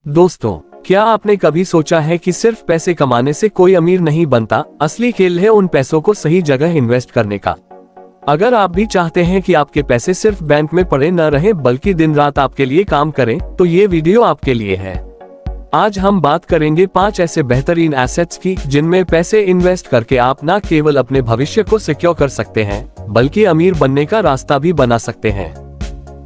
दोस्तों, क्या आपने कभी सोचा है कि सिर्फ पैसे कमाने से कोई अमीर नहीं बनता? असली खेल है उन पैसों को सही जगह इन्वेस्ट करने का। अगर आप भी चाहते हैं कि आपके पैसे सिर्फ बैंक में पड़े न रहे बल्कि दिन रात आपके लिए काम करें, तो ये वीडियो आपके लिए है। आज हम बात करेंगे 5 ऐसे बेहतरीन एसेट्स की जिनमें पैसे इन्वेस्ट करके आप न केवल अपने भविष्य को सिक्योर कर सकते हैं बल्कि अमीर बनने का रास्ता भी बना सकते हैं।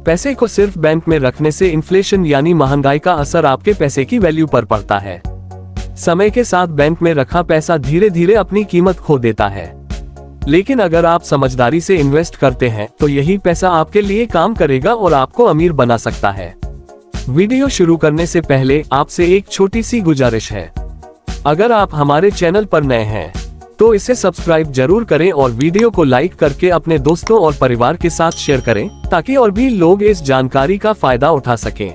पैसे को सिर्फ बैंक में रखने से इन्फ्लेशन यानी महंगाई का असर आपके पैसे की वैल्यू पर पड़ता है। समय के साथ बैंक में रखा पैसा धीरे धीरे अपनी कीमत खो देता है, लेकिन अगर आप समझदारी से इन्वेस्ट करते हैं तो यही पैसा आपके लिए काम करेगा और आपको अमीर बना सकता है। वीडियो शुरू करने से पहले आपसे एक छोटी सी गुजारिश है। अगर आप हमारे चैनल पर नए हैं तो इसे सब्सक्राइब जरूर करें और वीडियो को लाइक करके अपने दोस्तों और परिवार के साथ शेयर करें ताकि और भी लोग इस जानकारी का फायदा उठा सकें।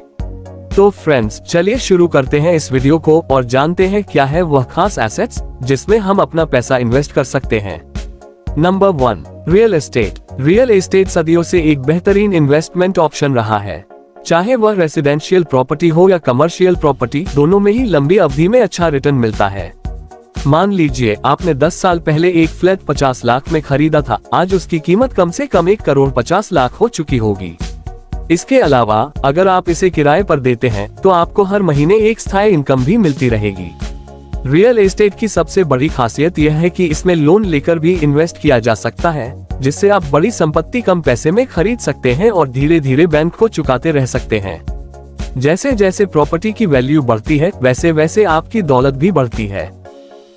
तो फ्रेंड्स, चलिए शुरू करते हैं इस वीडियो को और जानते हैं क्या है वह खास एसेट्स जिसमें हम अपना पैसा इन्वेस्ट कर सकते हैं। Number 1, real estate. Real estate सदियों से एक बेहतरीन इन्वेस्टमेंट ऑप्शन रहा है। चाहे वह रेसिडेंशियल प्रॉपर्टी हो या कमर्शियल प्रॉपर्टी, दोनों में ही लंबी अवधि में अच्छा रिटर्न मिलता है। मान लीजिए आपने 10 साल पहले एक फ्लैट 50 लाख में खरीदा था, आज उसकी कीमत कम से कम 1 करोड़ 50 लाख हो चुकी होगी। इसके अलावा अगर आप इसे किराए पर देते हैं तो आपको हर महीने एक स्थायी इनकम भी मिलती रहेगी। रियल एस्टेट की सबसे बड़ी खासियत यह है कि इसमें लोन लेकर भी इन्वेस्ट किया जा सकता है, जिससे आप बड़ी संपत्ति कम पैसे में खरीद सकते हैं और धीरे धीरे बैंक को चुकाते रह सकते हैं। जैसे जैसे प्रॉपर्टी की वैल्यू बढ़ती है वैसे वैसे आपकी दौलत भी बढ़ती है।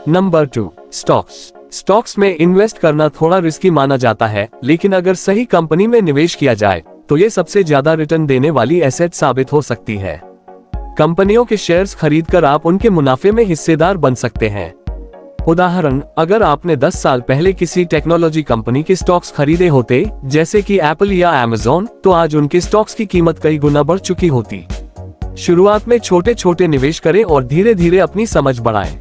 Number 2, stocks. स्टॉक्स में इन्वेस्ट करना थोड़ा रिस्की माना जाता है, लेकिन अगर सही कंपनी में निवेश किया जाए तो ये सबसे ज्यादा रिटर्न देने वाली एसेट साबित हो सकती है। कंपनियों के शेयर्स खरीदकर आप उनके मुनाफे में हिस्सेदार बन सकते हैं। उदाहरण, अगर आपने 10 साल पहले किसी टेक्नोलॉजी कंपनी के स्टॉक्स खरीदे होते, जैसे कि एप्पल या अमेज़न, तो आज उनके स्टॉक्स की कीमत कई गुना बढ़ चुकी होती। शुरुआत में छोटे छोटे निवेश करें और धीरे धीरे अपनी समझ बढ़ाएं।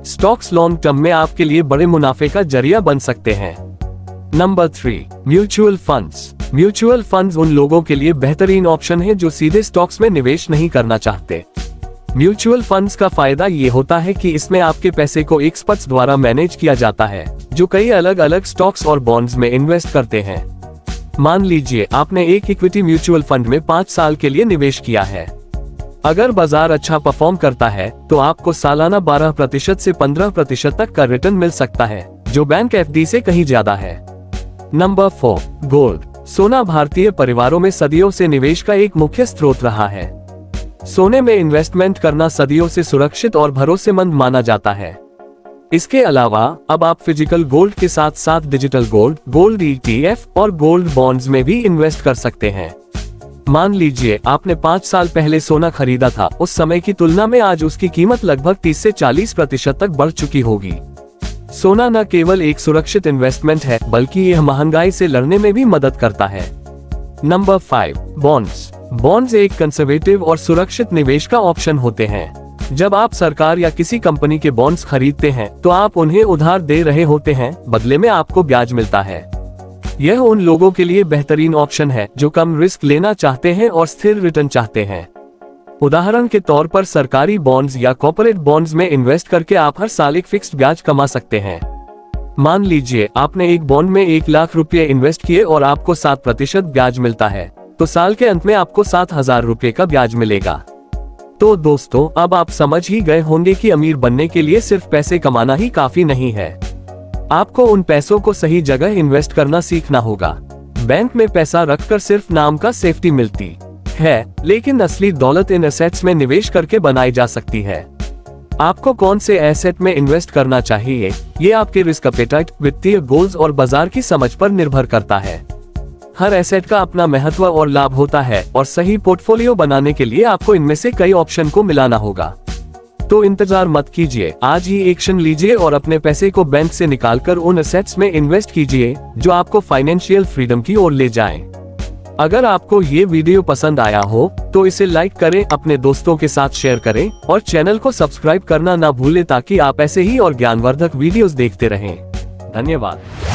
स्टॉक्स लॉन्ग टर्म में आपके लिए बड़े मुनाफे का जरिया बन सकते हैं। Number 3, mutual funds. Mutual funds उन लोगों के लिए बेहतरीन ऑप्शन है जो सीधे स्टॉक्स में निवेश नहीं करना चाहते। म्यूचुअल फंड्स का फायदा ये होता है कि इसमें आपके पैसे को एक्सपर्ट्स द्वारा मैनेज किया जाता है जो कई अलग अलग स्टॉक्स और बॉन्ड्स में इन्वेस्ट करते हैं। मान लीजिए आपने एक इक्विटी म्यूचुअल फंड में 5 साल के लिए निवेश किया है। अगर बाजार अच्छा परफॉर्म करता है तो आपको सालाना 12% से 15% तक का रिटर्न मिल सकता है, जो बैंक एफडी से कहीं ज्यादा है। Number 4, gold. सोना भारतीय परिवारों में सदियों से निवेश का एक मुख्य स्रोत रहा है। सोने में इन्वेस्टमेंट करना सदियों से सुरक्षित और भरोसेमंद माना जाता है। इसके अलावा अब आप फिजिकल गोल्ड के साथ साथ डिजिटल गोल्ड, गोल्ड ETF और गोल्ड बॉन्ड्स में भी इन्वेस्ट कर सकते हैं। मान लीजिए आपने 5 साल पहले सोना खरीदा था, उस समय की तुलना में आज उसकी कीमत लगभग 30 से 40% तक बढ़ चुकी होगी। सोना न केवल एक सुरक्षित इन्वेस्टमेंट है बल्कि यह महंगाई से लड़ने में भी मदद करता है। Number 5, bonds. बॉन्ड्स एक कंजर्वेटिव और सुरक्षित निवेश का ऑप्शन होते हैं। जब आप सरकार या किसी कंपनी के बॉन्ड्स खरीदते हैं तो आप उन्हें उधार दे रहे होते हैं, बदले में आपको ब्याज मिलता है। यह उन लोगों के लिए बेहतरीन ऑप्शन है जो कम रिस्क लेना चाहते हैं और स्थिर रिटर्न चाहते हैं। उदाहरण के तौर पर सरकारी बॉन्ड्स या कॉर्पोरेट बॉन्ड्स में इन्वेस्ट करके आप हर साल एक फिक्स्ड ब्याज कमा सकते हैं। मान लीजिए आपने एक बॉन्ड में 1 लाख रुपए इन्वेस्ट किए और आपको 7% ब्याज मिलता है, तो साल के अंत में आपको 7,000 रुपए का ब्याज मिलेगा। तो दोस्तों, अब आप समझ ही गए होंगे कि अमीर बनने के लिए सिर्फ पैसे कमाना ही काफी नहीं है। आपको उन पैसों को सही जगह इन्वेस्ट करना सीखना होगा। बैंक में पैसा रखकर सिर्फ नाम का सेफ्टी मिलती है, लेकिन असली दौलत इन एसेट्स में निवेश करके बनाई जा सकती है। आपको कौन से एसेट में इन्वेस्ट करना चाहिए, ये आपके रिस्क एपेटाइट, वित्तीय गोल्स और बाजार की समझ पर निर्भर करता है। हर एसेट का अपना महत्व और लाभ होता है और सही पोर्टफोलियो बनाने के लिए आपको इनमें से कई ऑप्शन को मिलाना होगा। तो इंतजार मत कीजिए, आज ही एक्शन लीजिए और अपने पैसे को बैंक से निकालकर उन एसेट्स में इन्वेस्ट कीजिए जो आपको फाइनेंशियल फ्रीडम की ओर ले जाएं। अगर आपको ये वीडियो पसंद आया हो तो इसे लाइक करें, अपने दोस्तों के साथ शेयर करें और चैनल को सब्सक्राइब करना ना भूलें ताकि आप ऐसे ही और ज्ञानवर्धक वीडियोस देखते रहें। धन्यवाद।